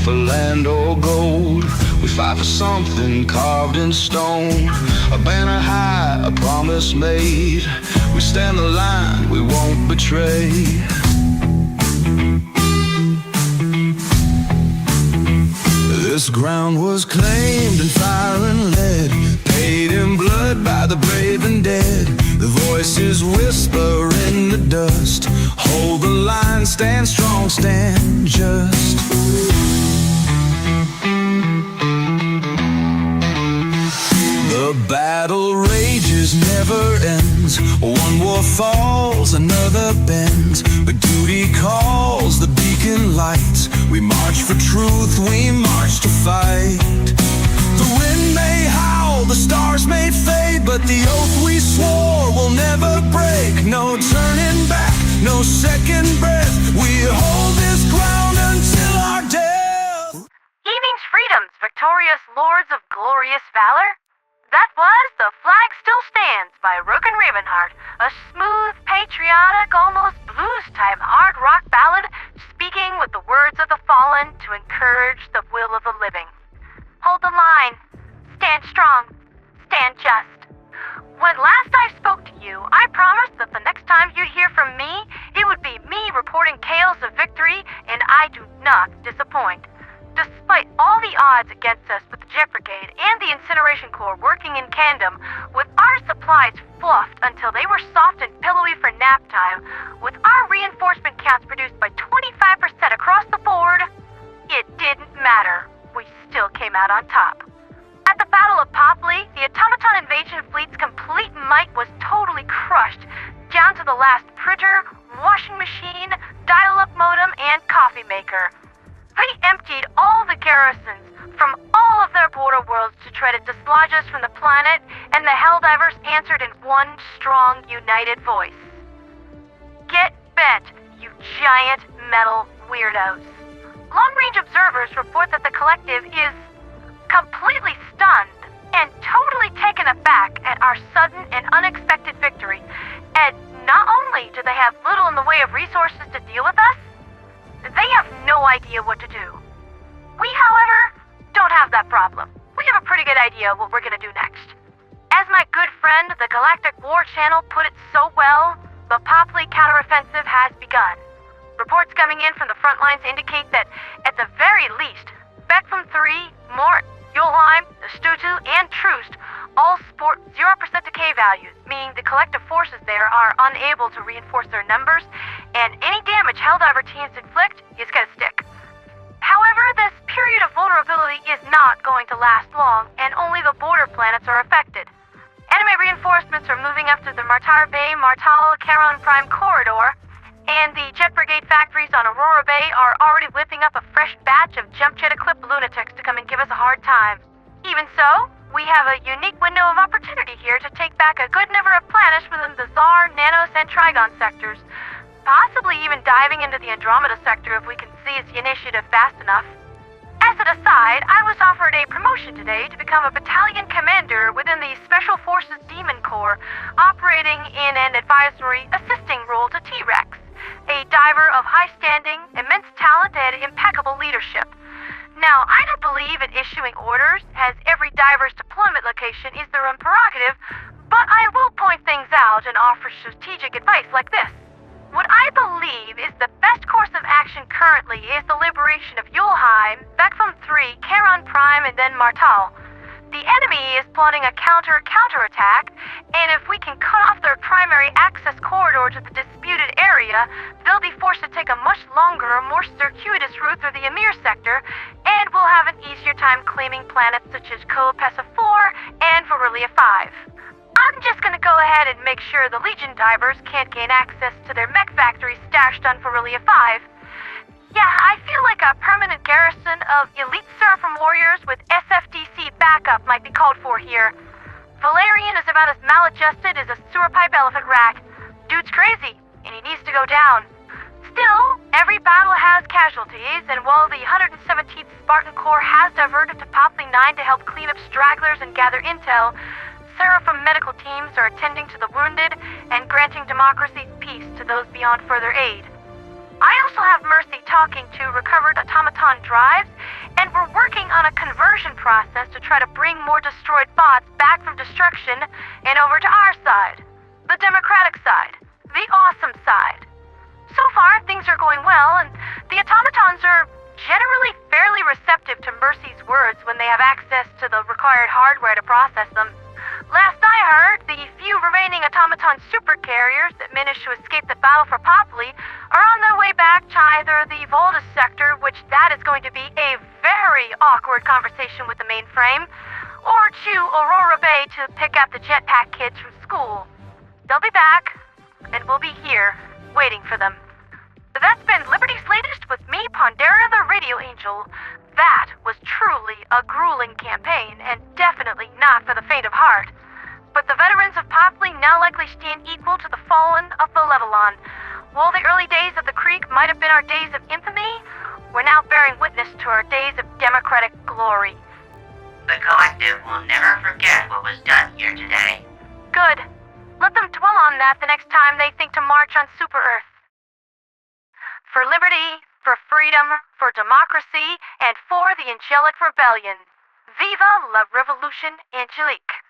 for land or gold. We fight for something carved in stone, a banner high, a promise made. We stand the line, we won't betray. This ground was claimed in fire and lead, paid in blood by the brave and dead. The voices whisper in the dust. Hold the line, stand strong, stand just. The battle rages, never ends. One war falls, another bends. But duty calls, the beacon lights. We march for truth, we march to fight. The wind may howl, the stars may fade, but the oath we swore will never break. No turning back, no second breath. We hold this ground until our death. Evening's freedoms, victorious lords of glorious valor. That was The Flag Still Stands by Rook and Ravenheart, a smooth, patriotic, almost blues-type hard rock ballad speaking with the words of the fallen to encourage the will of the living. Hold the line. Stand strong. Stand just. When last I spoke to you, I promised that the next time you'd hear from me, it would be me reporting tales of victory, and I do not disappoint. Despite all the odds against us with the Jet Brigade and the Incineration Corps working in tandem, with our supplies fluffed until they were soft and pillowy for nap time, with our reinforcement counts reduced by 25% across the board, it didn't matter. We still came out on top. At the Battle of POPLI, the Automaton invasion fleet's complete might was totally crushed, down to the last printer, washing machine, dial-up modem, and coffee maker. They emptied all the garrisons from all of their border worlds to try to dislodge us from the planet, and the Helldivers answered in one strong, united voice. Get bent, you giant metal weirdos. Long-range observers report that the Collective is completely stunned and totally taken aback at our sudden and unexpected victory. And not only do they have little in the way of resources to deal with us, they have no idea what to do. We, however, don't have that problem. We have a pretty good idea what we're gonna do next. As my good friend, the Galactic War Channel, put it so well, the POPLI counteroffensive has begun. Reports coming in from the front lines indicate that, at the very least, Bekvam 3, Mort, Julheim, Ustotu, and Troost all sport 0% decay values, meaning the collective forces there are unable to reinforce their numbers, and any damage Helldiver teams inflict is gonna stick. However, this period of vulnerability is not going to last long, and only the border planets are affected. Enemy reinforcements are moving up to the Martar Bay, Martal, Charon Prime corridor, and the Jet Brigade factories on Aurora Bay are already whipping up a fresh batch of jump jet-equipped lunatics to come and give us a hard time. Even so, we have a unique window of opportunity here to take back a good number of planets within the Tsar, Nanos, and Trigon sectors, possibly even diving into the Andromeda sector if we can seize the initiative fast enough. As an aside, I was offered a promotion today to become a battalion commander within the Special Forces Demon Corps, operating in an advisory assisting role to T-Rex, a diver of high standing, immense talent, and impeccable leadership. Now, I don't believe in issuing orders, as every diver's deployment location is their own prerogative, but I will point things out and offer strategic advice like this. What I believe is the best course of action currently is the liberation of Julheim, Bekvam 3, Charon Prime, and then Martal. The enemy is plotting a counterattack, and if we can cut off their primary access corridor to the disputed area, they'll be forced to take a much longer, more circuitous route through the Emir sector, and we'll have an easier time claiming planets such as Pessa 4 and Virilia 5. I'm just gonna go ahead and make sure the Legion divers can't gain access to their mech factory stashed on Virilia 5. Yeah, I feel like a permanent garrison of elite Seraphim warriors with SFDC backup might be called for here. Valerian is about as maladjusted as a sewer pipe elephant rat. Dude's crazy, and he needs to go down. Still, every battle has casualties, and while the 117th Spartan Corps has diverted to POPLI 9 to help clean up stragglers and gather intel, Seraphim medical teams are attending to the wounded and granting democracy's peace to those beyond further aid. I also have Mercy talking to recovered automaton drives, and we're working on a conversion process to try to bring more destroyed bots back from destruction and over to our side. The democratic side. The awesome side. So far, things are going well, and the automatons are generally fairly receptive to Mercy's words when they have access to the required hardware to process them. Last I heard, the few remaining automaton supercarriers that managed to escape the battle for POPLI are on their way back to either the Voltus sector, which that is going to be a very awkward conversation with the mainframe, or to Aurora Bay to pick up the jetpack kids from school. They'll be back, and we'll be here, waiting for them. That's been Liberty's Latest with me, Pandera the Radio Angel. That was truly a grueling campaign, and definitely not for the faint of heart. But the veterans of POPLI now likely stand equal to the fallen of Malevelon. While the early days of the Creek might have been our days of infamy, we're now bearing witness to our days of democratic glory. The Collective will never forget what was done here today. Good. Let them dwell on that the next time they think to march on Super Earth. For liberty, for freedom, for democracy, and for the Angelic Rebellion. Viva la Revolution Angelique!